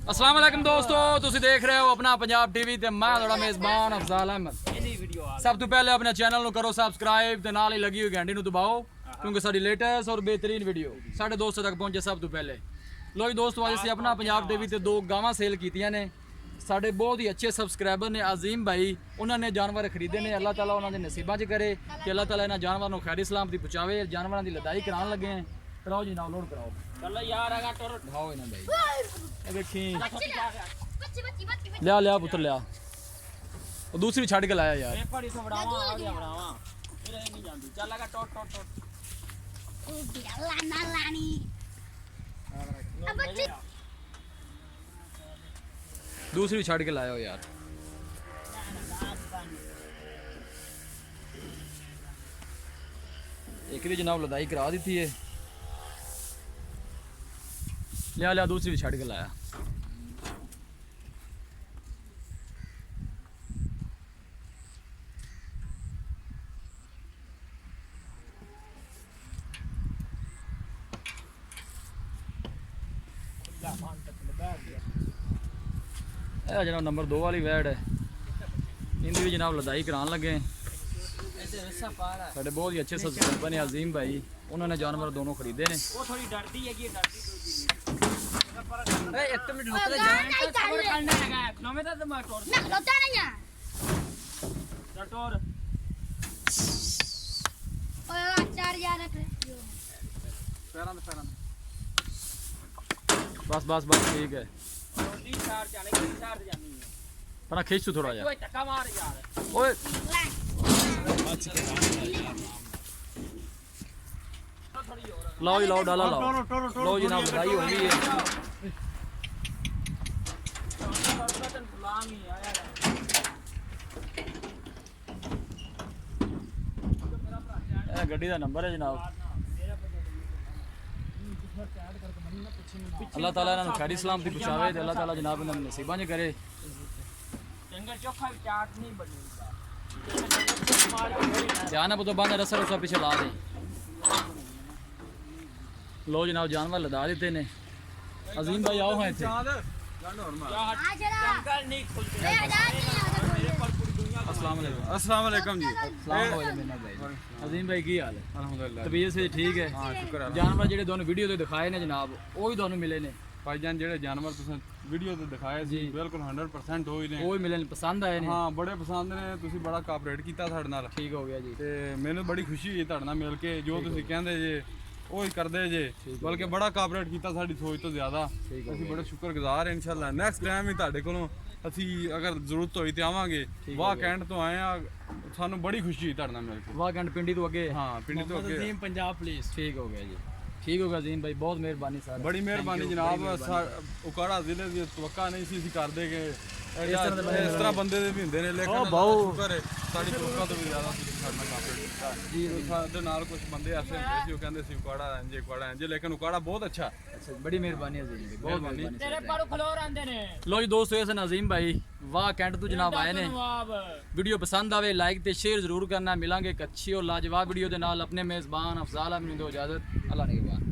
अस्सलाम वालेकुम दोस्तों, तुसी देख रहे हो अपना पंजाब टीवी ते मैं थोड़ा मेज़बान अफजाल अहमद। सब तो पहले अपने चैनल को करो सब्सक्राइब ते नाल ही लगी हुई घंटी दबाओ क्योंकि साडी लेटेस्ट और बेहतरीन वीडियो साढ़े दोस्तों तक पहुंचे सब तो पहले। लो जी दोस्तों, अज असीं अपना पंजाब टीवी ते 2 गावां सेल कीतियां ने। साढ़े बहुत ही अच्छे सबसक्राइबर ने अजीम भाई, उन्होंने जानवर खरीदे ने। अल्लाह ताला उन्होंने नसीबां च करे कि अल्लाह ताला इन्हां जानवरों को खैर सलामती पहुँचावे। जानवरों की लदाई कराने लगे हैं। कराओ जी, नाम लोड कराओ। चलो यार आगा टोर दिखाओ इन्हां भाई, ये देखी बच्ची लिया लिया पुत्र लिया। और दूसरी छड़ के लाया यार। पेपर इथों बढ़ावा आ गया बढ़ावा मेरे नहीं जानदी। चल आगा टोर टोर टोर ओ बिरला ना लानी अब बच्ची दूसरी छड़ के लाया हो यार। एक दी जनाब लदाई करा दी थी। लिया लिया दूसरी भी छड़ के लाया। जनाब नंबर 2 वाली वैड है, इनकी भी जनाब लदाई कराने लगे हैं। साढ़े बहुत ही अच्छे सब्सक्राइबर ने अजीम भाई, उन्होंने जानवर दोनों खरीदे ने। वो थोड़ी डरती है कि डरती ए एक मिनट रुक ले जा टोर करने लगा है नो में तो मैं टोर ना लोटा नहीं है टोर ओ 4000 रख बस बस बस ठीक है। रोटी चार जाने की चार जानी है। पर खींच तू थोड़ा यार। कोई धक्का मार यार। ओए लाओ जी, लाओ डाला लाओ। लो जी, ना लदाई हो गई है। गुलाम ही आया ਇਹ ਗੱਡੀ ਦਾ ਨੰਬਰ ਹੈ ਜਨਾਬ। अल्लाह ताला इन्होंने खैरी सलामती पहुँचावे ते अल्लाह ताला जनाब इन्होंने नसीबां च करे। जंगल चोखा भी चाट नहीं बनी ध्यान है पुतो बंद रस्सा रुस्सा पीछे ला दे। लो जनाब जानवर लदा देते ने। अजीम भाई आओ हैं इत्थे। आ जरा जंगल नहीं खुलते ए आजाद नहीं आ मेरे पर पूरी दुनिया अस्सलाम वालेकुम। अस्सलाम वालेकुम जी। अस्सलाम वालेकुम भाई। अजीम भाई की हाल है? अल्हम्दुलिल्लाह तबीयत से ठीक है? हाँ शुक्र है। जानवर ਜਿਹੜੇ ਤੁਹਾਨੂੰ ਵੀਡੀਓ ਤੇ ਦਿਖਾਏ ਨੇ ਜਨਾਬ, ਉਹ ਹੀ ਤੁਹਾਨੂੰ ਮਿਲੇ ਨੇ? ਭਾਈਜਾਨ ਜਿਹੜੇ ਜਾਨਵਰ ਤੁਸੀਂ ਵੀਡੀਓ ਤੇ ਦਿਖਾਏ ਸੀ ਬਿਲਕੁਲ 100% ਹੋਈ ਨੇ। ਉਹ ਹੀ ਮਿਲੇ ਨੇ, ਪਸੰਦ ਆਏ ਨੇ? ਹਾਂ ਬੜੇ ਪਸੰਦ ਨੇ, ਤੁਸੀਂ ਬੜਾ ਕੋਆਪਰੇਟ ਕੀਤਾ ਸਾਡੇ ਨਾਲ ਠੀਕ ਹੋ ਗਿਆ ਜੀ। ਤੇ ਮੈਨੂੰ ਬੜੀ ਖੁਸ਼ੀ ਹੋਈ ਤੁਹਾਡੇ ਨਾਲ ਮਿਲ ਕੇ। ਜੋ ਤੁਸੀਂ ਕਹਿੰਦੇ ਜੇ ਉਹ ਹੀ ਕਰਦੇ ਜੇ, ਬਲਕਿ ਬੜਾ ਕੋਆਪਰੇਟ ਕੀਤਾ ਸਾਡੀ ਸੋਚ ਤੋਂ ਜ਼ਿਆਦਾ। ਅਸੀਂ ਬੜੇ ਸ਼ੁਕਰਗੁਜ਼ਾਰ ਹਾਂ। ਇਨਸ਼ਾਅੱਲਾ ਨੈਕਸਟ ਟਾਈਮ ਵੀ ਤੁਹਾਡੇ ਕੋਲੋਂ ਅਸੀਂ ਅਗਰ ਜ਼ਰੂਰਤ ਹੋਈ ਤੇ ਆਵਾਂਗੇ। ਵਾਹ ਕੈਂਟ ਤੋਂ ਆਏ ਆ, ਸਾਨੂੰ ਬੜੀ ਖੁਸ਼ੀ ਹੋਈ ਤੁਹਾਡੇ ਨਾਲ ਮਿਲ ਕੇ। ਵਾਹ ਕੰਡ ਪਿੰਡੀ ਤੋਂ ਅੱਗੇ? ਹਾਂ ਪਿੰਡ ਤੋਂ ਅੱਗੇ। अजीम पंजाब पुलिस ठीक हो गया जी, ठीक हो गया अजीम भाई, बहुत मेहरबानी सर। ਬੜੀ ਮਿਹਰਬਾਨੀ ਜਨਾਬ। ਉਕਾੜਾ ਜ਼ਿਲ੍ਹੇ ਦੀ ਤਵੱਕਾ ਨਹੀਂ ਸੀ ਅਸੀਂ ਕਰਦੇ ਕਿ ਇਸ ਤਰ੍ਹਾਂ ਬੰਦੇ ਦੇ ਵੀ ਹੁੰਦੇ ਨੇ, ਲੇਕਿਨ ਸ਼ੁਕਰ ਹੈ ਸਾਡੀ ਤਵੱਕਾ ਤੋਂ ਵੀ ਜ਼ਿਆਦਾ ਤੁਸੀਂ ਸਾਡੇ ਨਾਲ ਕਾਪਰੇਟ ਕੀਤਾ ਜੀ। ਸਾਡੇ ਨਾਲ ਕੁਝ ਬੰਦੇ ਐਸੇ ਹੁੰਦੇ ਸੀ, ਉਹ ਕਹਿੰਦੇ ਸੀ ਉਕਾੜਾ ਇੰਜੇ ਉਕਾੜਾ ਇੰਜੇ, ਲੇਕਿਨ ਉਕਾੜਾ ਬਹੁਤ ਅੱਛਾ। अच्छा, बड़ी मेहरबानी अजीम भाई, बहुत मेहरबानी। तेरे पर खलो रहंदे ने। लो जी दोस्तों, ये सन अजीम भाई, वाह कैंट तू जनाब आए ने। नवाब वीडियो पसंद आवे लाइक ते शेयर जरूर करना। मिलांगे एक अच्छी और लाजवाब वीडियो के नाल। अपने मेज़बान अफजाल अहमद को इजाजत। अल्लाह निगहबान।